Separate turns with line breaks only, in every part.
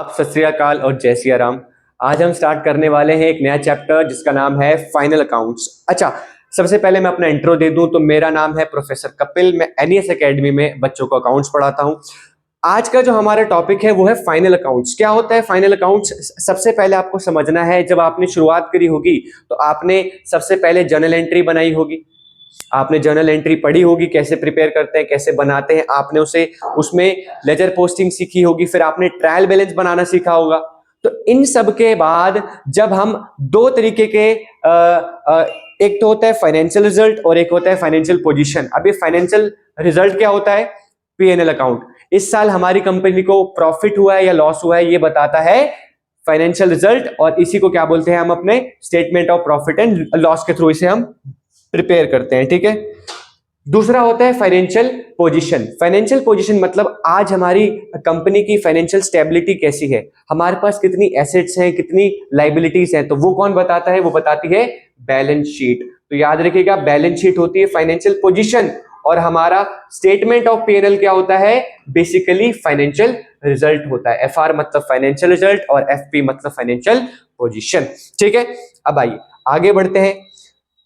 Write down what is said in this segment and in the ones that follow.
आदाब, सत श्री अकाल और जय सिया राम। आज हम स्टार्ट करने वाले हैं एक नया चैप्टर जिसका नाम है फाइनल अकाउंट्स। अच्छा, सबसे पहले मैं अपना इंट्रो दे दूं तो मेरा नाम है प्रोफेसर कपिल। मैं एनईएस एकेडमी में बच्चों को अकाउंट्स पढ़ाता हूं। आज का जो हमारा टॉपिक है वो है फाइनल अकाउंट्स। क्या होता है फाइनल अकाउंट्स? सबसे पहले आपको समझना है, जब आपने शुरुआत करी होगी तो आपने सबसे पहले जर्नल एंट्री बनाई होगी। आपने जर्नल एंट्री पढ़ी होगी, कैसे प्रिपेयर करते हैं, कैसे बनाते हैं। आपने उसमें लेजर पोस्टिंग सीखी होगी, फिर आपने ट्रायल बैलेंस बनाना सीखा होगा। तो इन सब के बाद जब हम दो तरीके के एक तो होता है फाइनेंशियल रिजल्ट और एक होता है फाइनेंशियल पोजीशन। अब ये फाइनेंशियल रिजल्ट क्या होता है? PNL account. इस साल हमारी कंपनी को प्रॉफिट हुआ है या लॉस हुआ है, ये बताता है फाइनेंशियल रिजल्ट, और इसी को क्या बोलते हैं हम अपने statement of profit and loss के थ्रू इसे हम प्रिपेयर करते हैं। ठीक है। दूसरा होता है फाइनेंशियल पोजीशन। फाइनेंशियल पोजीशन मतलब आज हमारी कंपनी की फाइनेंशियल स्टेबिलिटी कैसी है, हमारे पास कितनी एसेट्स हैं, कितनी लाइबिलिटीज हैं। तो वो कौन बताता है? वो बताती है बैलेंस शीट। तो याद रखिएगा, बैलेंस शीट होती है फाइनेंशियल पोजीशन और हमारा स्टेटमेंट ऑफ पीएनएल क्या होता है? बेसिकली फाइनेंशियल रिजल्ट होता है। एफआर मतलब फाइनेंशियल रिजल्ट और एफपी मतलब फाइनेंशियल पोजीशन। ठीक है। अब आइए आगे बढ़ते हैं।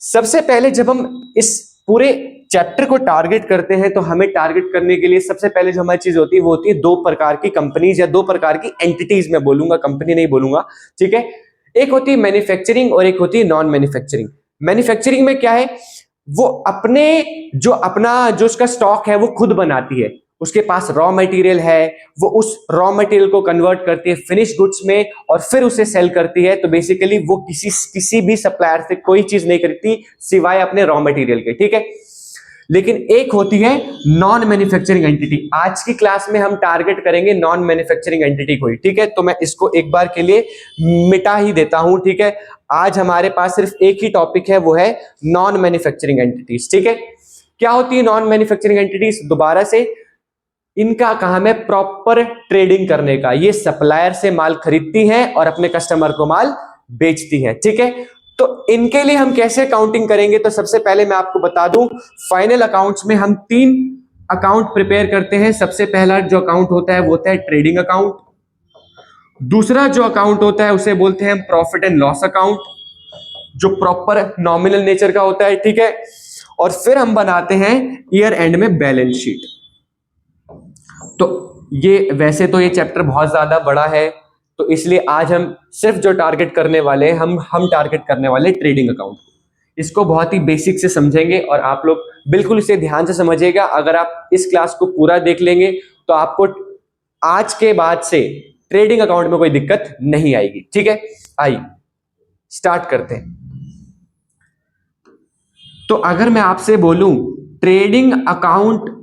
सबसे पहले जब हम इस पूरे चैप्टर को टारगेट करते हैं तो हमें टारगेट करने के लिए सबसे पहले जो हमारी चीज होती है वो होती है दो प्रकार की कंपनीज या दो प्रकार की एंटिटीज। मैं बोलूंगा, कंपनी नहीं बोलूंगा। ठीक है। एक होती है मैन्युफैक्चरिंग और एक होती है नॉन मैन्युफैक्चरिंग। मैन्युफैक्चरिंग में क्या है? वो अपना जो उसका स्टॉक है वो खुद बनाती है। उसके पास रॉ मटेरियल है, वो उस रॉ मटेरियल को कन्वर्ट करती है फिनिश गुड्स में और फिर उसे सेल करती है। तो बेसिकली वो किसी भी सप्लायर से कोई चीज नहीं खरीदती सिवाय अपने रॉ मटेरियल के। ठीक है। लेकिन एक होती है नॉन मैन्युफैक्चरिंग एंटिटी। आज की क्लास में हम टारगेट करेंगे नॉन मैन्युफैक्चरिंग एंटिटी को ही। ठीक है। तो मैं इसको एक बार के लिए मिटा ही देता हूं। ठीक है। आज हमारे पास सिर्फ एक ही टॉपिक है, वो है नॉन मैन्युफैक्चरिंग एंटिटीज। ठीक है। क्या होती है नॉन मैन्युफैक्चरिंग एंटिटीज? दोबारा से, इनका काम है प्रॉपर ट्रेडिंग करने का। ये सप्लायर से माल खरीदती हैं और अपने कस्टमर को माल बेचती हैं। ठीक है। तो इनके लिए हम कैसे अकाउंटिंग करेंगे? तो सबसे पहले मैं आपको बता दूं, फाइनल अकाउंट्स में हम तीन अकाउंट प्रिपेयर करते हैं। सबसे पहला जो अकाउंट होता है वो होता है ट्रेडिंग अकाउंट। दूसरा जो अकाउंट होता है उसे बोलते हैं प्रॉफिट एंड लॉस अकाउंट, जो प्रॉपर नॉमिनल नेचर का होता है। ठीक है। और फिर हम बनाते हैं ईयर एंड में बैलेंस शीट। तो ये वैसे तो ये चैप्टर बहुत ज्यादा बड़ा है, तो इसलिए आज हम सिर्फ जो टारगेट करने वाले हैं, हम टारगेट करने वाले ट्रेडिंग अकाउंट। इसको बहुत ही बेसिक से समझेंगे और आप लोग बिल्कुल इसे ध्यान से समझिएगा। अगर आप इस क्लास को पूरा देख लेंगे तो आपको आज के बाद से ट्रेडिंग अकाउंट में कोई दिक्कत नहीं आएगी। ठीक है। आइए स्टार्ट करते हैं। तो अगर मैं आपसे बोलूं ट्रेडिंग अकाउंट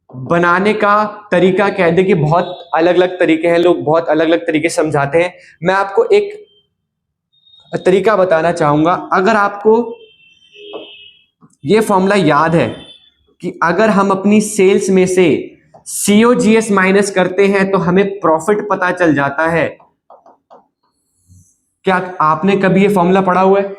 बनाने का तरीका क्या है, देखिए बहुत अलग अलग तरीके हैं, लोग बहुत अलग अलग तरीके समझाते हैं। मैं आपको एक तरीका बताना चाहूंगा। अगर आपको यह फॉर्मूला याद है कि अगर हम अपनी सेल्स में से सीओजीएस माइनस करते हैं तो हमें प्रॉफिट पता चल जाता है। क्या आपने कभी यह फॉर्मूला पढ़ा हुआ है?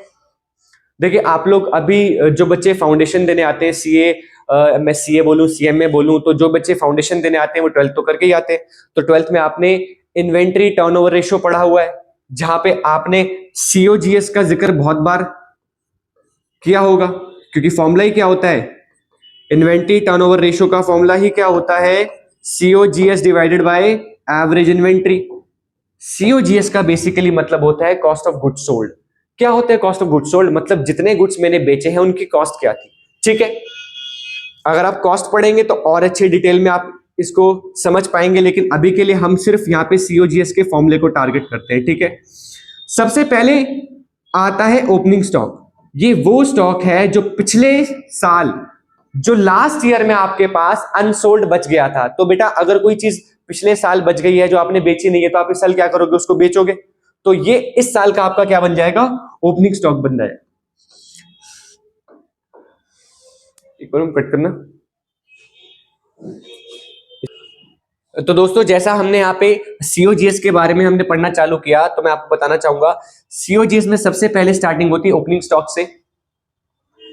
देखिए आप लोग अभी जो बच्चे फाउंडेशन देने आते हैं, सीए मैं सीए बोलूं, सीएमए बोलूं, तो जो बच्चे फाउंडेशन देने आते हैं वो 12th तो करके ही आते हैं। तो 12th में आपने इन्वेंट्री टर्नओवर रेशियो पढ़ा हुआ है, जहां पे आपने सीओजीएस का जिक्र बहुत बार किया होगा, क्योंकि फॉर्मूला ही क्या होता है? इन्वेंट्री टर्नओवर रेशियो का फॉर्मूला ही क्या होता है? COGS divided by average inventory. COGS का बेसिकली मतलब होता है कॉस्ट ऑफ गुड्स सोल्ड। क्या होता है कॉस्ट ऑफ गुड्स सोल्ड? मतलब जितने गुड्स मैंने बेचे हैं उनकी कॉस्ट क्या थी। ठीक है। अगर आप कॉस्ट पढ़ेंगे तो और अच्छे डिटेल में आप इसको समझ पाएंगे, लेकिन अभी के लिए हम सिर्फ यहाँ पे सीओजीएस के फॉर्मूले को टारगेट करते हैं। ठीक है। सबसे पहले आता है ओपनिंग स्टॉक। ये वो स्टॉक है जो पिछले साल, जो लास्ट ईयर में आपके पास अनसोल्ड बच गया था। तो बेटा अगर कोई चीज पिछले साल बच गई है जो आपने बेची नहीं है, तो आप इस साल क्या करोगे? उसको बेचोगे। तो ये इस साल का आपका क्या बन जाएगा? ओपनिंग स्टॉक बन जाएगा। एक बार कट करना। तो दोस्तों जैसा हमने यहाँ पे सीओजीएस के बारे में हमने पढ़ना चालू किया, तो मैं आपको बताना चाहूंगा सीओजीएस में सबसे पहले स्टार्टिंग होती है ओपनिंग स्टॉक से।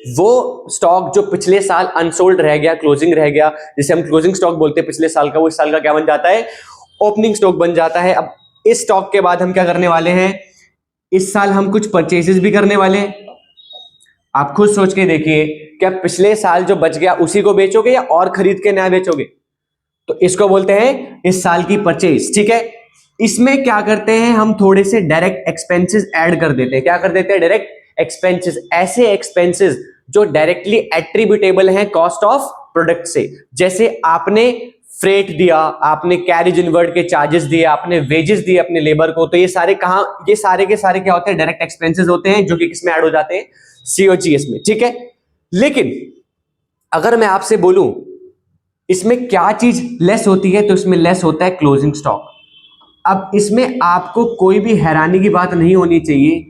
वो स्टॉक जो पिछले साल अनसोल्ड रह गया, क्लोजिंग रह गया, जिसे हम क्लोजिंग स्टॉक बोलते हैं पिछले साल का, वो इस साल का क्या बन जाता है? ओपनिंग स्टॉक बन जाता है। अब इस स्टॉक के बाद हम क्या करने वाले हैं, इस साल हम कुछ परचेसेस भी करने वाले हैं। आप खुद सोच के देखिए, क्या पिछले साल जो बच गया उसी को बेचोगे या और खरीद के नया बेचोगे? तो इसको बोलते हैं इस साल की परचेज, ठीक है। इसमें क्या करते हैं, हम थोड़े से डायरेक्ट एक्सपेंसेस ऐड कर देते हैं। क्या कर देते हैं? डायरेक्ट एक्सपेंसेस, ऐसे एक्सपेंसेस जो डायरेक्टली एट्रीब्यूटेबल हैं कॉस्ट ऑफ प्रोडक्ट से। जैसे आपने फ्रेट दिया, आपने कैरेज इनवर्ड के चार्जेस दिए, आपने वेजेस दिए अपने लेबर को, तो ये सारे कहां, ये सारे के सारे क्या होते हैं? डायरेक्ट एक्सपेंसेस होते हैं, जो कि किसमें ऐड हो जाते हैं? सीओजीएस में, ठीक है। लेकिन अगर मैं आपसे बोलूं इसमें क्या चीज लेस होती है, तो इसमें लेस होता है क्लोजिंग स्टॉक। अब इसमें आपको कोई भी हैरानी की बात नहीं होनी चाहिए।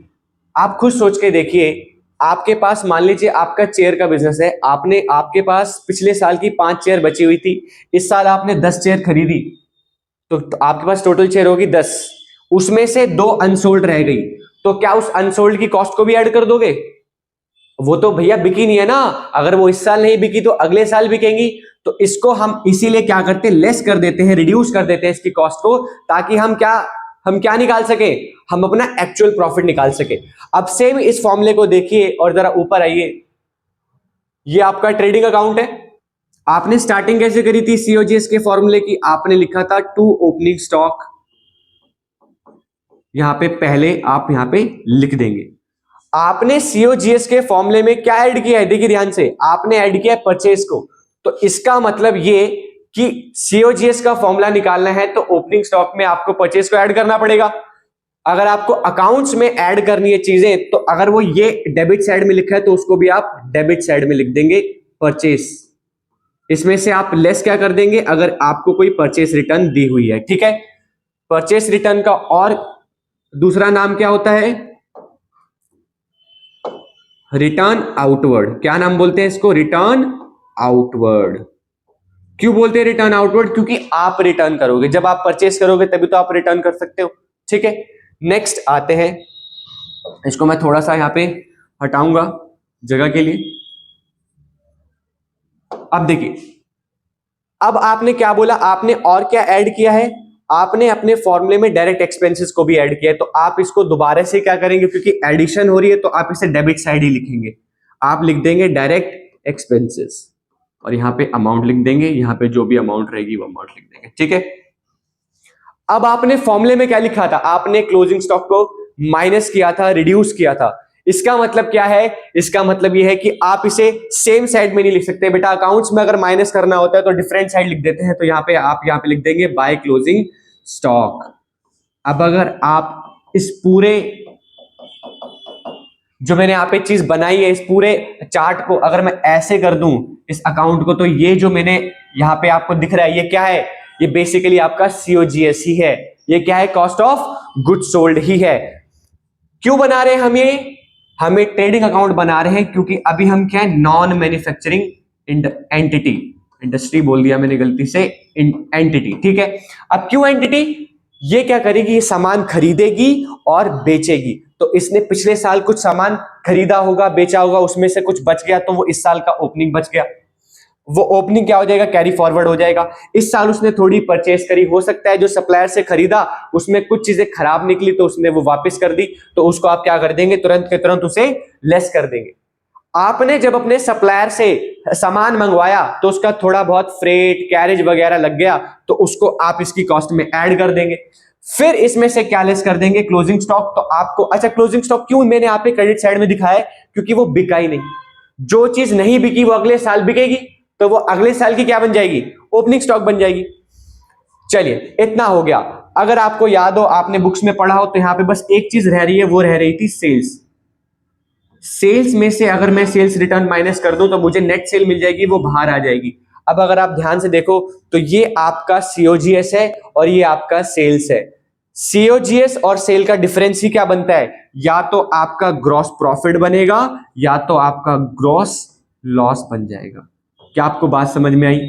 आप खुद सोच के देखिए, आपके पास मान लीजिए आपका चेयर का बिजनेस है, आपके पास पिछले साल की 5 चेयर बची हुई थी, इस साल आपने 10 चेयर खरीदी, तो आपके पास टोटल चेयर होगी 10, उसमें से 2 अनसोल्ड रह गई, तो क्या उस अनसोल्ड की कॉस्ट को भी ऐड कर दोगे? वो तो भैया बिकी नहीं है ना। अगर वो इस साल नहीं बिकी तो अगले साल बिकेंगी। तो इसको हम इसीलिए क्या करते हैं, लेस कर देते हैं, रिड्यूस कर देते हैं इसकी कॉस्ट को, ताकि हम क्या निकाल सके, हम अपना एक्चुअल प्रॉफिट निकाल सके। अब सेम इस फॉर्मूले को देखिए और जरा ऊपर आइए, ये आपका ट्रेडिंग अकाउंट है। आपने स्टार्टिंग कैसे करी थी सीओजीएस के फॉर्मूले की? आपने लिखा था टू ओपनिंग स्टॉक, यहां पे पहले आप यहां पे लिख देंगे। आपने सीओजीएस के फॉर्मूले में क्या ऐड किया है? देखिए ध्यान से, आपने ऐड किया है परचेस को। तो इसका मतलब ये कि सीओजीएस का फॉर्मूला निकालना है तो ओपनिंग स्टॉक में आपको परचेस को ऐड करना पड़ेगा। अगर आपको अकाउंट्स में ऐड करनी है चीजें, तो अगर वो ये डेबिट साइड में लिखा है तो उसको भी आप डेबिट साइड में लिख देंगे परचेस। इसमें से आप लेस क्या कर देंगे, अगर आपको कोई परचेस रिटर्न दी हुई है, ठीक है। परचेस रिटर्न का और दूसरा नाम क्या होता है? Return outward. क्या नाम बोलते हैं इसको? Return outward. क्यों बोलते हैं रिटर्न आउटवर्ड? क्योंकि आप रिटर्न करोगे, जब आप परचेस करोगे तभी तो आप रिटर्न कर सकते हो, ठीक है। नेक्स्ट आते हैं, इसको मैं थोड़ा सा यहां पे हटाऊंगा जगह के लिए। अब देखिए, अब आपने क्या बोला, आपने और क्या ऐड किया है? आपने अपने फॉर्मूले में डायरेक्ट एक्सपेंसेस को भी ऐड किया है। तो आप इसको दोबारा से क्या करेंगे, क्योंकि एडिशन हो रही है तो आप इसे डेबिट साइड ही लिखेंगे। आप लिख देंगे डायरेक्ट एक्सपेंसेस और यहां पे अमाउंट लिख देंगे, यहां पे जो भी अमाउंट रहेगी वो अमाउंट लिख देंगे, ठीक है। अब आपने फॉर्मूले में क्या लिखा था? आपने क्लोजिंग स्टॉक को माइनस किया था, रिड्यूस किया था। इसका मतलब क्या है? इसका मतलब यह है कि आप इसे सेम साइड में नहीं लिख सकते बेटा। अकाउंट्स में अगर माइनस करना होता है तो डिफरेंट साइड लिख देते हैं, तो यहां पे आप यहां पे लिख देंगे बाय क्लोजिंग स्टॉक। अब अगर आप इस पूरे जो मैंने यहाँ पे चीज बनाई है, इस पूरे चार्ट को अगर मैं ऐसे कर दूं इस अकाउंट को, तो ये जो मैंने यहाँ पे आपको दिख रहा है ये क्या है? ये बेसिकली आपका सीओजीएस ही है। ये क्या है? कॉस्ट ऑफ गुड्स सोल्ड ही है। क्यों बना रहे हैं हम ये? हमें ट्रेडिंग अकाउंट बना रहे हैं क्योंकि अभी हम क्या है, नॉन मैन्युफैक्चरिंग एंटिटी, इंडस्ट्री बोल दिया मैंने गलती से, एंटिटी, ठीक है। अब क्यों एंटिटी? ये क्या करेगी? ये सामान खरीदेगी और बेचेगी। तो इसने पिछले साल कुछ सामान खरीदा होगा, बेचा होगा, उसमें से कुछ बच गया तो वो इस साल का ओपनिंग बच गया, वो ओपनिंग क्या हो जाएगा? कैरी फॉरवर्ड हो जाएगा। इस साल उसने थोड़ी परचेस करी, हो सकता है जो सप्लायर से खरीदा उसमें कुछ चीजें खराब निकली तो उसने वो वापस कर दी, तो उसको आप क्या कर देंगे? तुरंत के तुरंत उसे लेस कर देंगे। आपने जब अपने सप्लायर से सामान मंगवाया तो उसका थोड़ा बहुत फ्रेट, कैरेज वगैरह लग गया, तो उसको आप इसकी कॉस्ट में ऐड कर देंगे। फिर इसमें से क्या लेस कर देंगे? Closing stock. तो आपको, अच्छा क्लोजिंग स्टॉक क्यों मैंने यहाँ पे क्रेडिट साइड में दिखाया है? क्योंकि वो बिका ही नहीं। जो चीज नहीं बिकी वो अगले साल बिकेगी, तो वो अगले साल की क्या बन जाएगी? ओपनिंग स्टॉक बन जाएगी। चलिए इतना हो गया। अगर आपको याद हो, आपने बुक्स में पढ़ा हो, तो यहां पे बस एक चीज रह रही है, वो रह रही थी सेल्स। सेल्स में से अगर मैं सेल्स रिटर्न माइनस कर दूं तो मुझे नेट सेल मिल जाएगी, वो बाहर आ जाएगी। अब अगर आप ध्यान से देखो तो ये आपका सीओजीएस है और ये आपका सेल्स है। सीओजीएस और सेल का डिफरेंस ही क्या बनता है? या तो आपका ग्रॉस प्रॉफिट बनेगा या तो आपका ग्रॉस लॉस बन जाएगा। क्या आपको बात समझ में आई?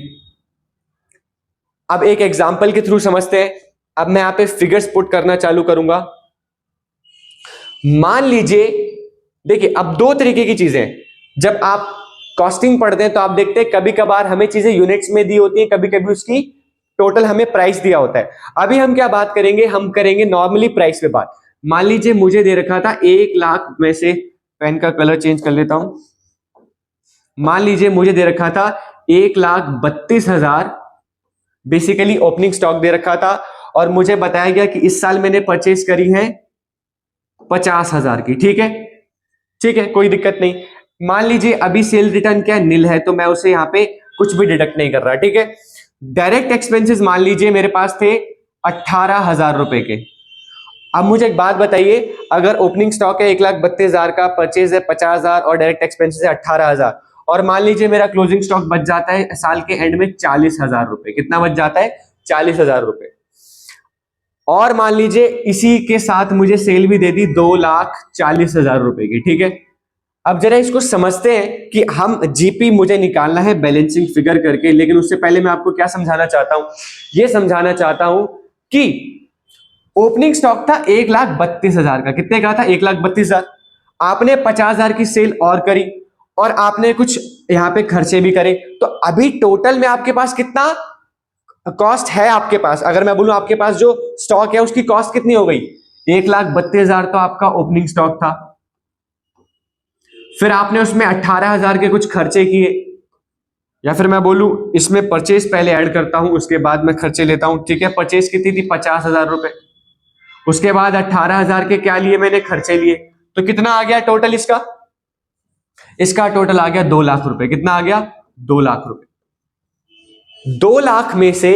अब एक एग्जांपल के थ्रू समझते हैं। अब मैं यहां पे फिगर्स पुट करना चालू करूंगा। मान लीजिए, देखिए अब 2 तरीके की चीजें, जब आप कॉस्टिंग पढ़ते हैं तो आप देखते हैं कभी कभार हमें चीजें यूनिट्स में दी होती है, कभी कभी उसकी टोटल हमें प्राइस दिया होता है। अभी हम क्या बात करेंगे, हम करेंगे नॉर्मली प्राइस पे बात। मान लीजिए मुझे दे रखा था 1 लाख में से, पेन का कलर चेंज कर लेता हूं, मान लीजिए मुझे दे रखा था 1,32,000 बेसिकली ओपनिंग स्टॉक दे रखा था, और मुझे बताया गया कि इस साल मैंने परचेज करी है 50,000 की। ठीक है, ठीक है, कोई दिक्कत नहीं। मान लीजिए अभी सेल रिटर्न क्या नील है, तो मैं उसे यहां पे कुछ भी डिडक्ट नहीं कर रहा। ठीक है, डायरेक्ट एक्सपेंसेस मान लीजिए मेरे पास थे 18,000 रुपए के। अब मुझे एक बात बताइए, अगर ओपनिंग स्टॉक है 1,32,000 का, परचेज है 50,000 और डायरेक्ट एक्सपेंसेस है 18,000, और मान लीजिए मेरा क्लोजिंग स्टॉक बच जाता है साल के एंड में 40,000 रुपए। कितना बच जाता है? 40,000 रुपए। और मान लीजिए इसी के साथ मुझे सेल भी दे दी 2,40,000 रुपए की। ठीक है, अब जरा इसको समझते हैं कि हम जीपी मुझे निकालना है बैलेंसिंग फिगर करके, लेकिन उससे पहले मैं आपको क्या समझाना चाहता हूं, यह समझाना चाहता हूं कि ओपनिंग स्टॉक था 1,32,000 का। कितने का था? 1,32,000। आपने 50,000 की सेल और करी, और आपने कुछ यहां पे खर्चे भी करे, तो अभी टोटल में आपके पास कितना कॉस्ट है? आपके पास अगर मैं बोलूं आपके पास जो स्टॉक है उसकी कॉस्ट कितनी हो गई? 1,32,000 तो आपका ओपनिंग स्टॉक था, फिर आपने उसमें 18,000 के कुछ खर्चे किए, या फिर मैं बोलूं इसमें परचेज पहले ऐड करता हूं उसके बाद मैं खर्चे लेता हूं। ठीक है, परचेज कितनी थी? 50,000 रुपए। उसके बाद 18,000 के क्या लिए? मैंने खर्चे लिए। तो कितना आ गया टोटल इसका? इसका टोटल आ गया 2 लाख रुपए। कितना आ गया? 2 लाख रुपए। 2 लाख में से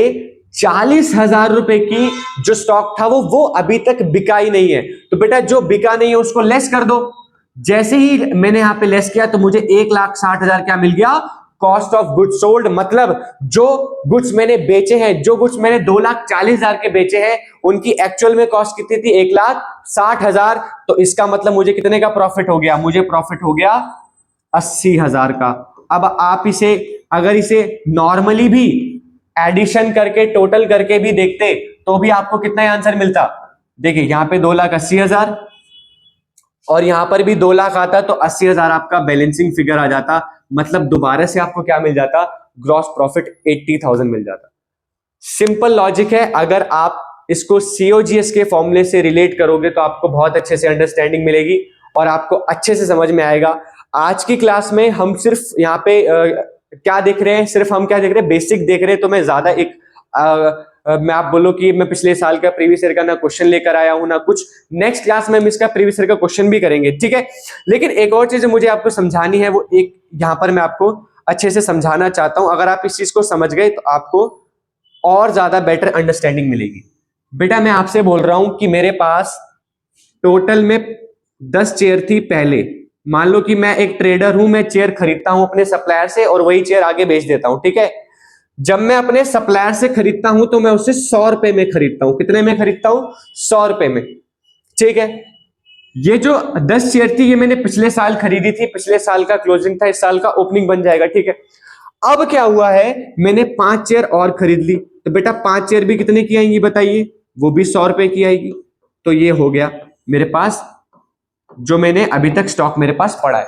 40,000 रुपए की जो स्टॉक था वो अभी तक बिका ही नहीं है। तो बेटा जो बिका नहीं है उसको लेस कर दो। जैसे ही मैंने यहां पे लेस किया तो मुझे 1,60,000 क्या मिल गया? Cost of goods sold. मतलब जो गुड्स मैंने बेचे हैं, जो गुड्स मैंने 2,40,000 के बेचे हैं, उनकी एक्चुअल में कॉस्ट कितनी थी? 1,60,000। तो इसका मतलब मुझे कितने का प्रॉफिट हो गया? मुझे प्रॉफिट हो गया 80,000 का। अब आप इसे अगर इसे नॉर्मली भी एडिशन करके टोटल करके भी देखते तो भी आपको कितना आंसर मिलता? देखिए यहां पे 2,80,000 और यहां पर भी 2 लाख आता, तो 80,000 आपका बैलेंसिंग फिगर आ जाता। मतलब दोबारा से आपको क्या मिल जाता? ग्रॉस प्रॉफिट 80,000 मिल जाता। सिंपल लॉजिक है। अगर आप इसको सीओजीएस के फॉर्मूले से रिलेट करोगे तो आपको बहुत अच्छे से अंडरस्टैंडिंग मिलेगी और आपको अच्छे से समझ में आएगा। आज की क्लास में हम सिर्फ यहाँ पे क्या देख रहे हैं? सिर्फ हम क्या देख रहे हैं? बेसिक देख रहे हैं। तो मैं ज्यादा मैं आप बोलो कि मैं पिछले साल का प्रीवियस ईयर का ना क्वेश्चन लेकर आया हूं ना कुछ। नेक्स्ट क्लास में हम इसका प्रीवियस ईयर का क्वेश्चन भी करेंगे। ठीक है, लेकिन एक और चीज मुझे आपको समझानी है, वो एक यहां पर मैं आपको अच्छे से समझाना चाहता हूं। अगर आप इस चीज को समझ गए तो आपको और ज्यादा बेटर अंडरस्टैंडिंग मिलेगी। बेटा मैं आपसे बोल रहा हूं कि मेरे पास टोटल में 10 चेयर थी पहले। मान लो कि मैं एक ट्रेडर हूं, मैं चेयर खरीदता हूं अपने सप्लायर से और वही चेयर आगे बेच देता हूं। ठीक है, जब मैं अपने सप्लायर से खरीदता हूं तो मैं उससे 100 रुपए में खरीदता हूं। कितने में खरीदता हूं? 100 रुपए में। ठीक है, ये जो 10 चेयर थी ये मैंने पिछले साल खरीदी थी, पिछले साल का क्लोजिंग था, इस साल का ओपनिंग बन जाएगा। ठीक है, अब क्या हुआ है, मैंने 5 चेयर और खरीद ली, तो बेटा 5 चेयर भी कितने की आएंगी बताइए? वो भी 100 रुपए की आएगी। तो ये हो गया मेरे पास जो मैंने अभी तक स्टॉक मेरे पास पड़ा है।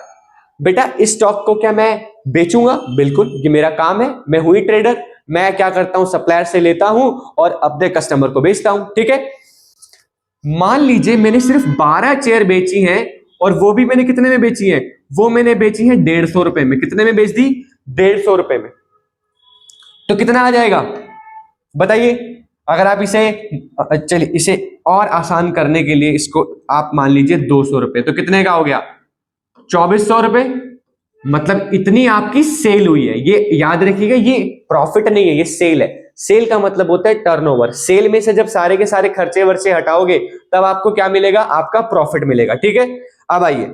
बेटा इस स्टॉक को क्या मैं बेचूंगा? बिल्कुल, ये मेरा काम है, मैं हुई ट्रेडर। मैं क्या करता हूं? सप्लायर से लेता हूं और अपने कस्टमर को बेचता हूं। ठीक है, मान लीजिए मैंने सिर्फ 12 चेयर बेची हैं, और वो भी मैंने कितने में बेची है? वो मैंने बेची है 150 रुपए में। कितने में बेच दी? 150 रुपए में। तो कितना आ जाएगा बताइए? अगर आप इसे चलिए इसे और आसान करने के लिए इसको आप मान लीजिए 200 रुपए, तो कितने का हो गया? 2,400 रुपए। मतलब इतनी आपकी सेल हुई है। ये याद रखिएगा, ये प्रॉफिट नहीं है, ये सेल है। सेल का मतलब होता है टर्नओवर। सेल में से जब सारे के सारे खर्चे वर्चे हटाओगे तब आपको क्या मिलेगा? आपका प्रॉफिट मिलेगा। ठीक है, अब आइए,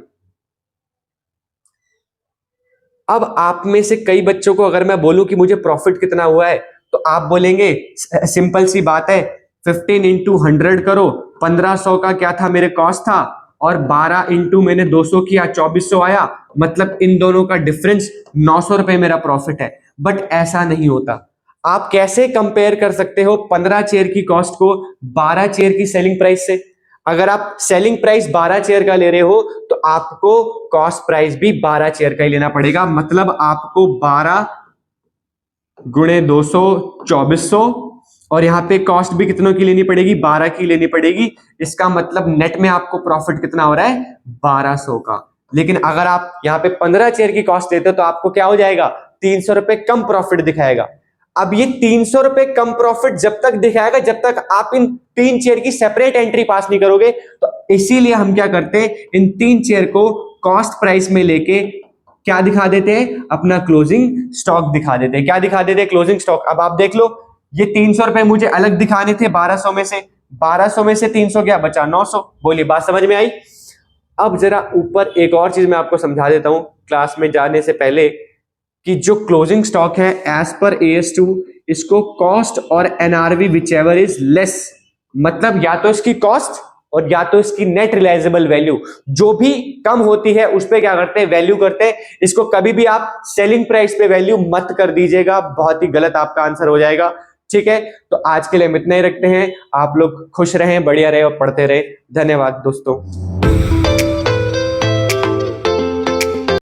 अब आप में से कई बच्चों को अगर मैं बोलूं कि मुझे प्रॉफिट कितना हुआ है, तो आप बोलेंगे सिंपल सी बात है, 15 इंटू 100 करो। 1500 का क्या था मेरे कॉस्ट था, और 12 इंटू मैंने 200 किया, 2400 आया। मतलब इन दोनों का डिफरेंस 900 रुपए मेरा प्रॉफिट है। बट ऐसा नहीं होता। आप कैसे कंपेयर कर सकते हो 15 चेयर की कॉस्ट को 12 चेयर की सेलिंग प्राइस से? अगर आप सेलिंग प्राइस 12 चेयर का ले रहे हो तो आपको कॉस्ट प्राइस भी 12 चेयर का ही लेना पड़ेगा। मतलब आपको 12 गुणे 200 2400 और यहाँ पे कॉस्ट भी कितनों की लेनी पड़ेगी, 12 की लेनी पड़ेगी। इसका मतलब नेट में आपको प्रॉफिट कितना हो रहा है, 1200 का। लेकिन अगर आप यहाँ पे 15 चेयर की कॉस्ट देते हो तो आपको क्या हो जाएगा, 300 रुपए कम प्रॉफिट दिखाएगा। अब ये 300 रुपए कम प्रॉफिट जब तक दिखाएगा जब तक आप इन 3 चेयर की सेपरेट एंट्री पास नहीं करोगे। तो इसीलिए हम क्या करते हैं, इन 3 चेयर को कॉस्ट प्राइस में लेके क्या दिखा देते हैं, अपना क्लोजिंग स्टॉक दिखा देते हैं। क्या दिखा देते हैं, क्लोजिंग स्टॉक। अब आप देख लो, ये 300 रुपए मुझे अलग दिखाने थे 1200 में से, 1200 में से 300 क्या बचा, 900। बोलिए बात समझ में आई। अब जरा ऊपर एक और चीज मैं आपको समझा देता हूं क्लास में जाने से पहले, कि जो क्लोजिंग स्टॉक है एज पर AS2, इसको कॉस्ट और NRV which ever is less, मतलब या तो इसकी कॉस्ट और या तो इसकी नेट रिलाइजेबल वैल्यू जो भी कम होती है उस पे क्या करते हैं, वैल्यू करते हैं। इसको कभी भी आप सेलिंग प्राइस पे वैल्यू मत कर दीजिएगा, बहुत ही गलत आपका आंसर हो जाएगा। ठीक है, तो आज के लिए हम इतना ही रखते हैं। आप लोग खुश रहें, बढ़िया रहे और पढ़ते रहे। धन्यवाद दोस्तों।